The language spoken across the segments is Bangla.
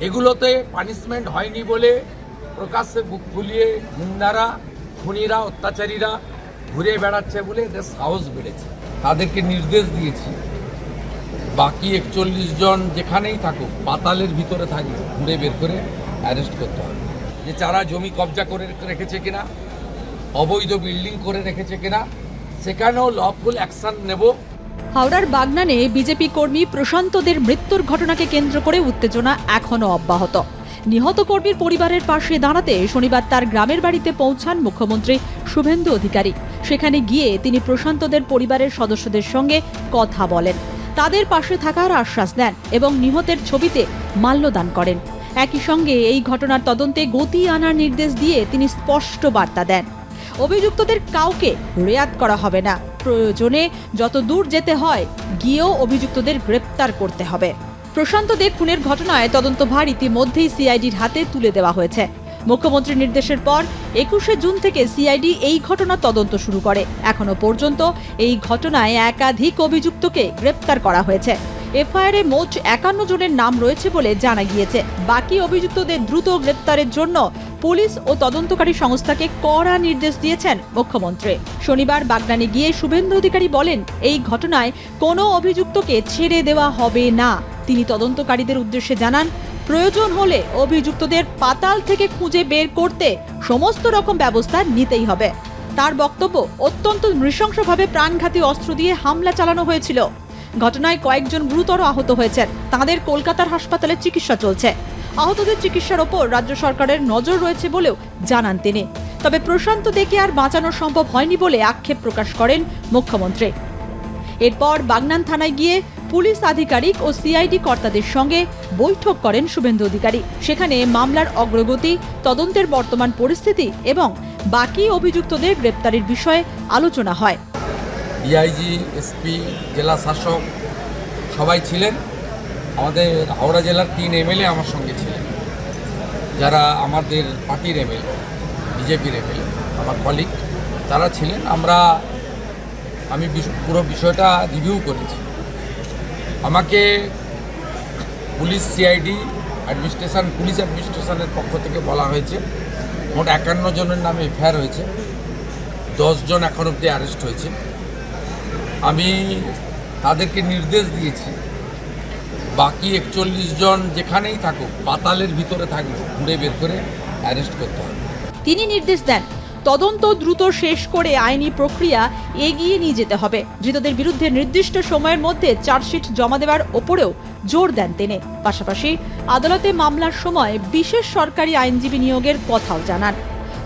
এগুলোতে পানিশমেন্ট হয়নি বলে প্রকাশ্যে বুক ফুলিয়ে গুন্ডারা, খুনিরা, অত্যাচারীরা ঘুরে বেড়াচ্ছে বলে এদের সাহস বেড়েছে। তাদেরকে নির্দেশ দিয়েছি বাকি 41 জন যেখানেই থাকুক, পাতালের ভিতরে থাকবে, ঘুরে বের করে অ্যারেস্ট করতে হবে। যে যারা জমি কবজা করে রেখেছে কিনা, অবৈধ বিল্ডিং করে রেখেছে কিনা, সেখানেও লফুল অ্যাকশন নেব। হাওড়ার বাগনানে বিজেপি কর্মী প্রশান্তদের মৃত্যুর ঘটনাকে কেন্দ্র করে উত্তেজনা এখনও অব্যাহত। নিহত কর্মীর পরিবারের পাশে দাঁড়াতে শনিবার তার গ্রামের বাড়িতে পৌঁছান মুখ্যমন্ত্রী শুভেন্দু অধিকারী। সেখানে গিয়ে তিনি প্রশান্তদের পরিবারের সদস্যদের সঙ্গে কথা বলেন, তাদের পাশে থাকার আশ্বাস দেন এবং নিহতের ছবিতে মাল্যদান করেন। একই সঙ্গে এই ঘটনার তদন্তে গতি আনার নির্দেশ দিয়ে তিনি স্পষ্ট বার্তা দেন, অভিযুক্তদের কাউকে রেয়াত করা হবে না, প্রয়োজনে যত দূর যেতে হয় গিয়েও অভিযুক্তদের গ্রেপ্তার করতে হবে। প্রশান্ত দে খুনের ঘটনায় তদন্তভার ইতিমধ্যেই সিআইডির হাতে তুলে দেওয়া হয়েছে। মুখ্যমন্ত্রীর নির্দেশের পর 21শে জুন থেকে সিআইডি এই ঘটনা তদন্ত শুরু করে। এখনো পর্যন্ত এই ঘটনায় একাধিক অভিযুক্তকে গ্রেপ্তার করা হয়েছে। এফআইআরে মোট 51 জনের নাম রয়েছে বলে জানা গিয়েছে। বাকি অভিযুক্তদের দ্রুত গ্রেপ্তারের জন্য পুলিশ ও তদন্তকারী সংস্থাকে কড়া নির্দেশ দিয়েছেন মুখ্যমন্ত্রী। শনিবার বাগনানে গিয়ে শুভেন্দু অধিকারী বলেন, এই ঘটনায় কোনো অভিযুক্তকে ছেড়ে দেওয়া হবে না। তিনি তদন্তকারীদের উদ্দেশ্যে জানান, প্রয়োজন হলে অভিযুক্তদের পাতাল থেকে খুঁজে বের করতে সমস্ত রকম ব্যবস্থা নিতেই হবে। তার বক্তব্য, অত্যন্ত নৃশংসভাবে প্রাণঘাতী অস্ত্র দিয়ে হামলা চালানো হয়েছিল। ঘটনায় কয়েকজন গুরুতর আহত হয়েছেন, তাঁদের কলকাতার হাসপাতালে চিকিৎসা চলছে। আহতদের চিকিৎসার ওপর রাজ্য সরকারের নজর রয়েছে বলেও জানান তিনি। তবে প্রশান্ত দেকে আর বাঁচানো সম্ভব হয়নি বলে আক্ষেপ প্রকাশ করেন মুখ্যমন্ত্রী। এরপর বাগনান থানায় গিয়ে পুলিশ আধিকারিক ও সিআইডি কর্তাদের সঙ্গে বৈঠক করেন শুভেন্দু অধিকারী। সেখানে মামলার অগ্রগতি, তদন্তের বর্তমান পরিস্থিতি এবং বাকি অভিযুক্তদের গ্রেপ্তারের বিষয়ে আলোচনা হয়। ডিআইজি, এসপি, জেলা শাসক সবাই ছিলেন। আমাদের হাওড়া জেলার 3 এমএলএ আমার সঙ্গে ছিলেন, যারা আমাদের পার্টির এমএলএ, বিজেপির এমএলএ, আমার কলিগ, তারা ছিলেন। আমি পুরো বিষয়টা রিভিউ করেছি। আমাকে পুলিশ, সিআইডি অ্যাডমিনিস্ট্রেশন, পুলিশ অ্যাডমিনিস্ট্রেশনের পক্ষ থেকে বলা হয়েছে মোট 51 জনের নামে এফআইআর হয়েছে, 10 জন এখন অবধি অ্যারেস্ট হয়েছে। আমি তাদেরকে নির্দেশ দিয়েছি বাকি 41 জন যেখানেই থাকুক, পাতালের ভিতরে থাকবে, ঘুরে বের করে অ্যারেস্ট করতে হবে। তিনি নির্দেশ দেন, তদন্ত দ্রুত শেষ করে আইনি প্রক্রিয়া এগিয়ে নিয়ে যেতে হবে। ধৃতদের বিরুদ্ধে নির্দিষ্ট সময়ের মধ্যে চার্জশিট জমা দেওয়ার ওপরেও জোর দেন তিনি। পাশাপাশি আদালতে মামলার সময় বিশেষ সরকারি আইনজীবী নিয়োগের কথাও জানান।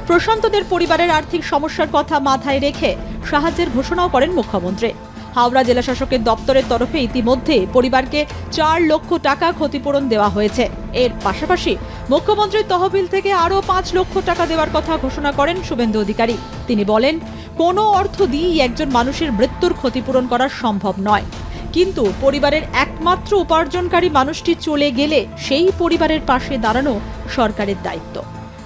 প্রশান্তদের পরিবারের আর্থিক সমস্যার কথা মাথায় রেখে সাহায্যের ঘোষণাও করেন মুখ্যমন্ত্রী। হাওড়া জেলা শাসকের দপ্তরের তরফে ইতিমধ্যে পরিবারকে 4 লক্ষ টাকা ক্ষতিপূরণ দেওয়া হয়েছে। এর পাশাপাশি মুখ্যমন্ত্রীর তহবিল থেকে আরও 5 লক্ষ টাকা দেওয়ার কথা ঘোষণা করেন শুভেন্দু অধিকারী। তিনি বলেন, কোনো অর্থ দিয়েই একজন মানুষের মৃত্যুর ক্ষতিপূরণ করা সম্ভব নয়, কিন্তু পরিবারের একমাত্র উপার্জনকারী মানুষটি চলে গেলে সেই পরিবারের পাশে দাঁড়ানো সরকারের দায়িত্ব।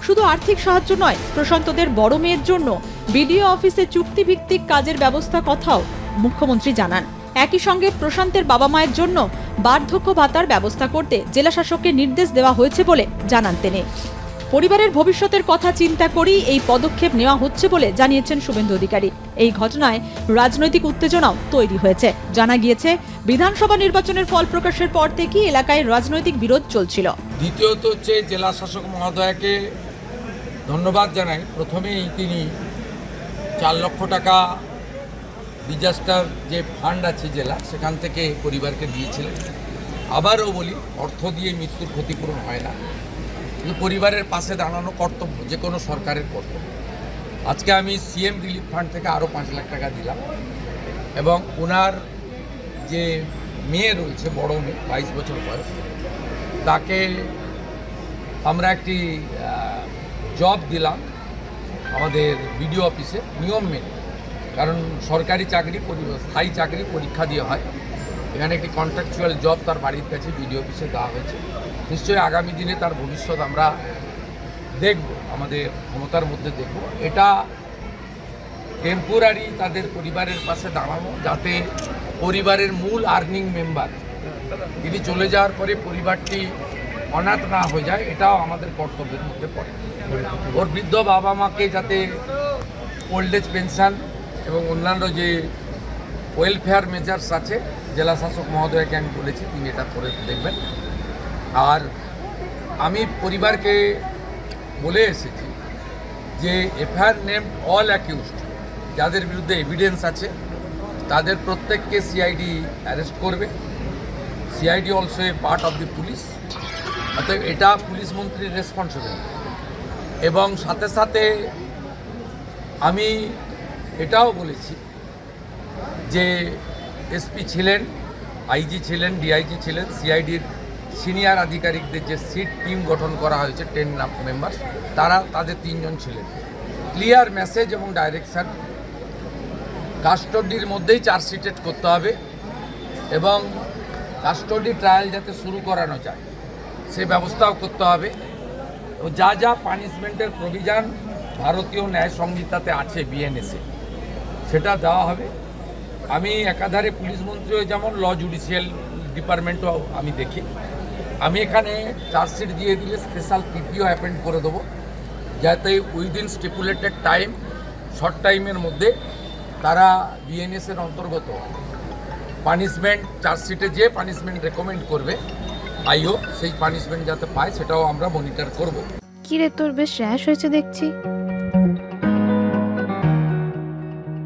শুধু আর্থিক সাহায্য নয়, প্রশান্তদের বড় মেয়ের জন্য বিডিও অফিসে চুক্তিভিত্তিক কাজের ব্যবস্থা কথাও মুখ্যমন্ত্রী জানান। একই সঙ্গে প্রশান্তের বাবা মায়ের জন্য বার্ধক্য ভাতার ব্যবস্থা করতে জেলা শাসককে নির্দেশ দেওয়া হয়েছে বলে জানান তিনি। পরিবারের ভবিষ্যতের কথা চিন্তা করেই এই পদক্ষেপ নেওয়া হচ্ছে বলে জানিয়েছেন শুভেন্দু অধিকারী। এই ঘটনায় রাজনৈতিক উত্তেজনাও তৈরি হয়েছে। জানা গিয়েছে, বিধানসভা নির্বাচনের ফল প্রকাশের পর থেকেই এলাকায় রাজনৈতিক বিরোধ চলছিল। দ্বিতীয়ত হচ্ছে, জেলা শাসক মহোদয়কে ধন্যবাদ জানাই। প্রথমেই তিনি 4 লক্ষ টাকা ডিজাস্টার যে ফান্ড আছে জেলা, সেখান থেকে পরিবারকে দিয়েছিলেন। আবারও বলি, অর্থ দিয়ে মৃত্যুর ক্ষতিপূরণ হয় না, কিন্তু পরিবারের পাশে দাঁড়ানো কর্তব্য, যে কোনো সরকারের কর্তব্য। আজকে আমি সিএম রিলিফ ফান্ড থেকে আরও 5 লাখ টাকা দিলাম এবং ওনার যে মেয়ে রয়েছে, বড় মেয়ে, 22 বছর বয়স, তাকে আমরা একটি জব দিলাম আমাদের বিডিও অফিসে নিয়ম মেনে। কারণ সরকারি চাকরি, স্থায়ী চাকরি পরীক্ষা দিয়ে হয়। এখানে একটি কন্ট্রাকচুয়াল জব তার বাড়ির কাছে বিডিও অফিসে দেওয়া হয়েছে। নিশ্চয়ই আগামী দিনে তার ভবিষ্যৎ আমরা দেখব, আমাদের ক্ষমতার মধ্যে দেখব। এটা টেম্পোরারি তাদের পরিবারের পাশে দাঁড়ানো, যাতে পরিবারের মূল আর্নিং মেম্বার তিনি চলে যাওয়ার পরে পরিবারটি অনাথ না হয়ে যায়, এটাও আমাদের কর্তব্যের মধ্যে পড়ে। ওর বৃদ্ধ বাবা মাকে যাতে ওল্ড এজ পেনশন এবং অন্যান্য যে ওয়েলফেয়ার মেজার্স আছে, জেলা শাসক মহোদয়কে আমি বলেছি তিনি এটা করে দেখবেন। আর আমি পরিবারকে বলে এসেছি যে এফআইআর নেমড অল অ্যাকিউজড, যাদের বিরুদ্ধে এভিডেন্স আছে তাদের প্রত্যেককে সিআইডি অ্যারেস্ট করবে। CID also a part of the police, অতএব এটা পুলিশ মন্ত্রীর রেসপন্সিবিলিটি। এবং সাথে সাথে আমি এটাও বলেছি যে এসপি ছিলেন, আইজি ছিলেন, ডিআইজি ছিলেন, সিআইডির সিনিয়র আধিকারিকদের যে সিট টিম গঠন করা হয়েছে 10 মেম্বার, তাদের 3 জন ছিলেন। ক্লিয়ার মেসেজ এবং ডাইরেকশান, কাস্টডির মধ্যেই চার্জশিটেড করতে হবে এবং কাস্টডি ট্রায়াল যাতে শুরু করানো যায় সে ব্যবস্থাও করতে হবে। যা যা পানিশমেন্টের প্রভিশন ভারতীয় ন্যায় সংহিতাতে আছে বিএনএসে, সেটা দেওয়া হবে। আমি একাধারে পুলিশ মন্ত্রীও যেমন ল জুডিশিয়াল ডিপার্টমেন্টও আমি দেখি। আমি এখানে চার্জশিট দিয়ে দিলে স্পেশাল পিপিও অ্যাপয়েন্ট করে দেবো, যাতে উইদিন স্টিপুলেটেড টাইম, শর্ট টাইমের মধ্যে তারা বিএনএসের অন্তর্গত পানিশমেন্ট, চার্জশিটে যে পানিশমেন্ট রেকমেন্ড করবে আইও, সেই পানিশমেন্ট যাতে পায় সেটাও আমরা মনিটর করব। কি রে, তোর বেশ র্যাশ হয়েছে দেখছি।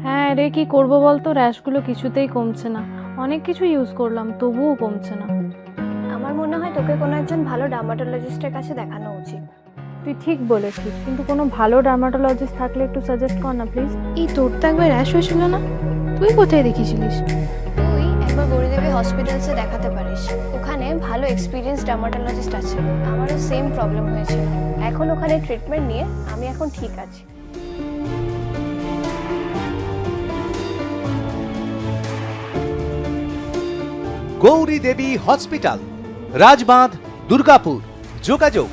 হ্যাঁ রে, কি করবো বলতো, র্যাশগুলো কিছুতেই কমছে না। অনেক কিছু ইউজ করলাম তবুও কমছে না। আমার মনে হয় তোকে কোনো একজন ভালো ডার্মাটোলজিস্টের কাছে দেখানো উচিত। তুই ঠিক বলেছিস, কিন্তু কোনো ভালো ডার্মাটোলজিস্ট থাকলে একটু সাজেস্ট কর না প্লিজ। এই তোর তো একবার র্যাশ হয়েছিল না? তুই কোথায় দেখিয়েছিলিস? তুই একবার গৌরীদেবী হসপিটালসে দেখাতে পারিস, ওখানে ভালো এক্সপিরিয়েন্স ডার্মাটোলজিস্ট আছে। আমারও সেম প্রবলেম হয়েছিল, এখন ওখানে ট্রিটমেন্ট নিয়ে আমি এখন ঠিক আছি। গৌরী দেবী হসপিটাল, রাজবাঁধ, দুর্গাপুর। যোগাযোগ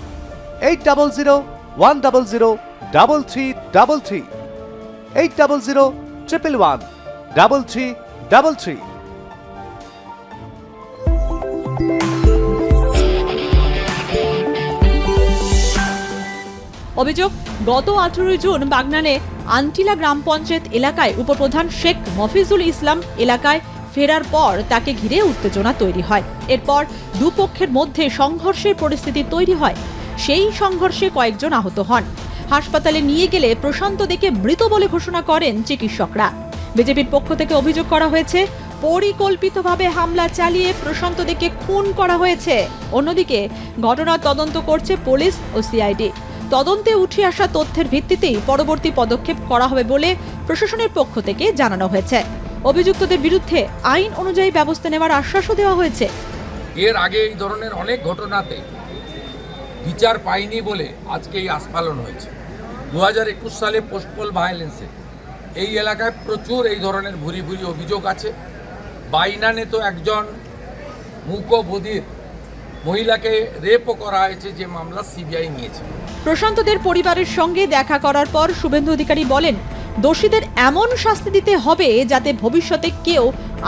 8001003333, 8001113333। অভিযোগ, গত 18 জুন বাগনানে আন্টিলা গ্রাম পঞ্চায়েত এলাকায় উপপ্রধান শেখ মফিজুল ইসলাম এলাকায় ফেরার পর তাকে ঘিরে উত্তেজনা তৈরি হয়। এরপর দুপক্ষের মধ্যে সংঘর্ষের পরিস্থিতি তৈরি হয়। সেই সংঘর্ষে কয়েকজন আহত হন। হাসপাতালে নিয়ে গেলে প্রশান্ত দেকে মৃত বলে ঘোষণা করেন চিকিৎসকরা। বিজেপির পক্ষ থেকে অভিযোগ করা হয়েছে পরিকল্পিতভাবে হামলা চালিয়ে প্রশান্ত দেকে খুন করা হয়েছে। অন্যদিকে ঘটনার তদন্ত করছে পুলিশ ও সিআইডি। তদন্তে উঠে আসা তথ্যের ভিত্তিতেই পরবর্তী পদক্ষেপ করা হবে বলে প্রশাসনের পক্ষ থেকে জানানো হয়েছে। অভিযুক্তদের বিরুদ্ধে আইন অনুযায়ী ব্যবস্থা নেওয়ার আশ্বাসও দেওয়া হয়েছে। এর আগে এই ধরনের অনেক ঘটনাতে বিচার পায়নি বলে আজকে এই আস্ফালন হয়েছে। 2021 সালে পোস্টপোল ভায়োলেন্সে এই এলাকায় প্রচুর এই ধরনের ভুরি ভুরি অভিযোগ আছে। বাইনানে তো একজন মূকবধির মহিলাকে রেপও করা হয়েছে, যে মামলা সিবিআই নিয়েছে। প্রশান্তদের পরিবারের সঙ্গে দেখা করার পর শুভেন্দু অধিকারী বলেন, দোষীদের এমন শাস্তি দিতে হবে যাতে ভবিষ্যতে কেউ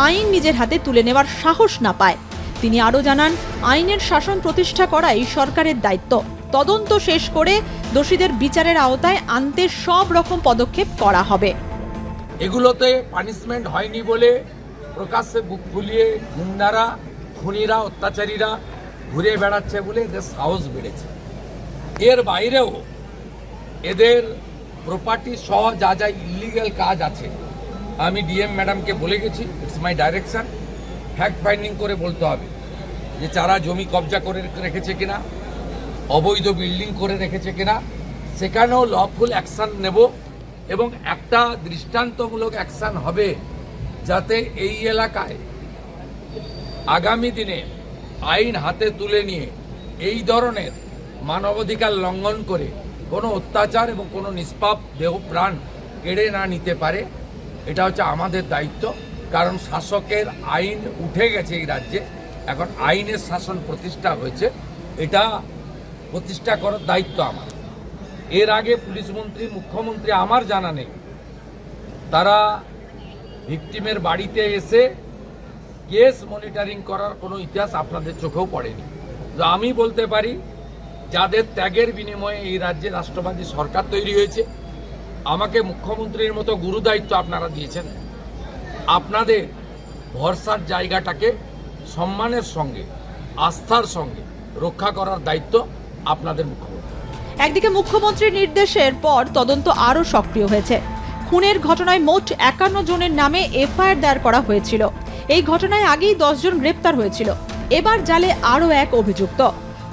আইন নিজের হাতে তুলে নেওয়ার সাহস না পায়। তিনি আরও জানান, আইনের শাসন প্রতিষ্ঠা করাই সরকারের দায়িত্ব। তদন্ত শেষ করে দোষীদের বিচারের আওতায় আনতে সব রকম পদক্ষেপ করা হবে। এগুলোতে পানিশমেন্ট হয়নি বলে প্রকাশ্যে বুক ফুলিয়ে গুন্ডারা, খুনিরা, অত্যাচারীরা ঘুরে বেড়াচ্ছে বলে এদের সাহস বেড়েছে। এর বাইরেও এদের প্রপার্টি সহ যা যা ইলিগ্যাল কাজ আছে, আমি ডিএম ম্যাডামকে বলে গেছি, it's my direction, fact finding করে বলতে হবে যে যারা জমি কবজা করে রেখেছে কিনা, অবৈধ বিল্ডিং করে রেখেছে কিনা, সেখানেও লফুল অ্যাকশন নেব এবং একটা দৃষ্টান্তমূলক অ্যাকশন হবে যাতে এই এলাকায় আগামী দিনে আইন হাতে তুলে নিয়ে এই ধরনের মানবাধিকার লঙ্ঘন করে কোনো অত্যাচার এবং কোনো নিষ্পাপ দেহ প্রাণ কেড়ে না নিতে পারে। এটা হচ্ছে আমাদের দায়িত্ব, কারণ শাসকের আইন উঠে গেছে এই রাজ্যে, এখন আইনের শাসন প্রতিষ্ঠা হয়েছে, এটা প্রতিষ্ঠা করার দায়িত্ব আমার। এর আগে পুলিশ মন্ত্রী, মুখ্যমন্ত্রী আমার জানা নেই তারা ভিকটিমের বাড়িতে এসে কেস মনিটরিং করার কোনো ইতিহাস আপনাদের চোখেও পড়েনি। তো আমি বলতে পারি, যাদের ত্যাগের বিনিময়ে এই রাজ্যে রাষ্ট্রবাদী সরকার তৈরি হয়েছে, আমাকে মুখ্যমন্ত্রীর মতো গুরুদায়িত্ব আপনারা দিয়েছেন, আপনাদের ভরসার জায়গাটাকে সম্মানের সঙ্গে, আস্থার সঙ্গে রক্ষা করার দায়িত্ব আপনাদের মুখ্যমন্ত্রী। একদিকে মুখ্যমন্ত্রীর নির্দেশের পর তদন্ত আরও সক্রিয় হয়েছে। খুনের ঘটনায় মোট 51 জনের নামে এফআইআর দায়ের করা হয়েছিল। এই ঘটনায় আগেই 10 জন গ্রেপ্তার হয়েছিল। এবার জালে আরও এক অভিযুক্ত।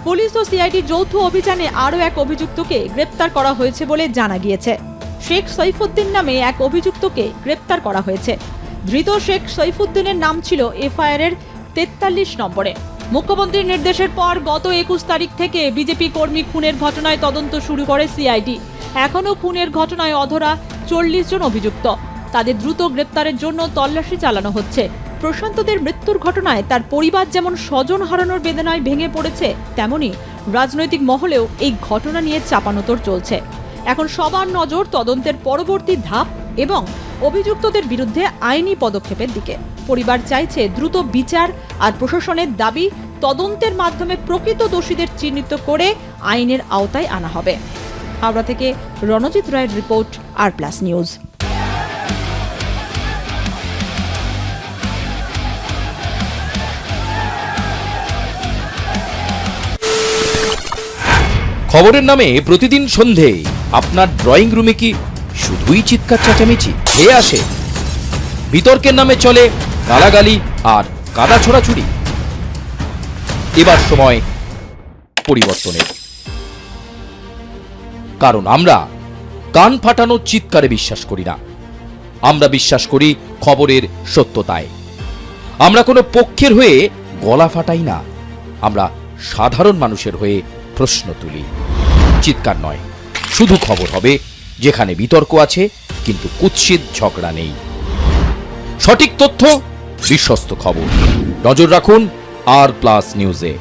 পুলিশ ও সিআইডি যৌথ অভিযানে আরও এক অভিযুক্তকে গ্রেপ্তার করা হয়েছে বলে জানা গিয়েছে। শেখ সৈফুদ্দিন নামে এক অভিযুক্তকে গ্রেপ্তার করা হয়েছে। ধৃত শেখ সৈফুদ্দিনের নাম ছিল এফআইআর এর 43 নম্বরে। মুখ্যমন্ত্রীর নির্দেশের পর গত 21 তারিখ থেকে বিজেপি কর্মী খুনের ঘটনায় তদন্ত শুরু করে সিআইডি। এখনও খুনের ঘটনায় অধরা 40 জন অভিযুক্ত। তাদের দ্রুত গ্রেপ্তারের জন্য তল্লাশি চালানো হচ্ছে। প্রশান্তদের মৃত্যুর ঘটনায় তার পরিবার যেমন স্বজন হারানোর বেদনায় ভেঙে পড়েছে, তেমনি রাজনৈতিক মহলেও এই ঘটনা নিয়ে চাপানোতর চলছে। এখন সবার নজর তদন্তের পরবর্তী ধাপ এবং অভিযুক্তদের বিরুদ্ধে আইনি পদক্ষেপের দিকে। পরিবার চাইছে দ্রুত বিচার, আর প্রশাসনের দাবি তদন্তের মাধ্যমে প্রকৃত দোষীদের চিহ্নিত করে আইনের আওতায় আনা হবে। হাওড়া থেকে রণজিৎ রায়ের রিপোর্ট, আর+ নিউজ। খবরের নামে প্রতিদিন সন্ধে আপনার ড্রয়িং রুমে কি শুধুই চিৎকার চেঁচামেচি খেয়ে আসে? বিতর্কের নামে চলে গালাগালি আর কাদা ছোড়াছুড়ি। এবার সময় পরিবর্তনের, কারণ আমরা কান ফাটানো চিৎকারে বিশ্বাস করি না। আমরা বিশ্বাস করি খবরের সত্যতায়। আমরা কোনো পক্ষের হয়ে গলা ফাটাই না, আমরা সাধারণ মানুষের হয়ে প্রশ্ন তুলি। চিৎকার নয়, শুধু খবর হবে যেখানে বিতর্ক আছে কিন্তু কুৎসিত ঝগড়া নেই। সঠিক তথ্য, বিশ্বস্ত খবর। নজর রাখুন আর+ নিউজে।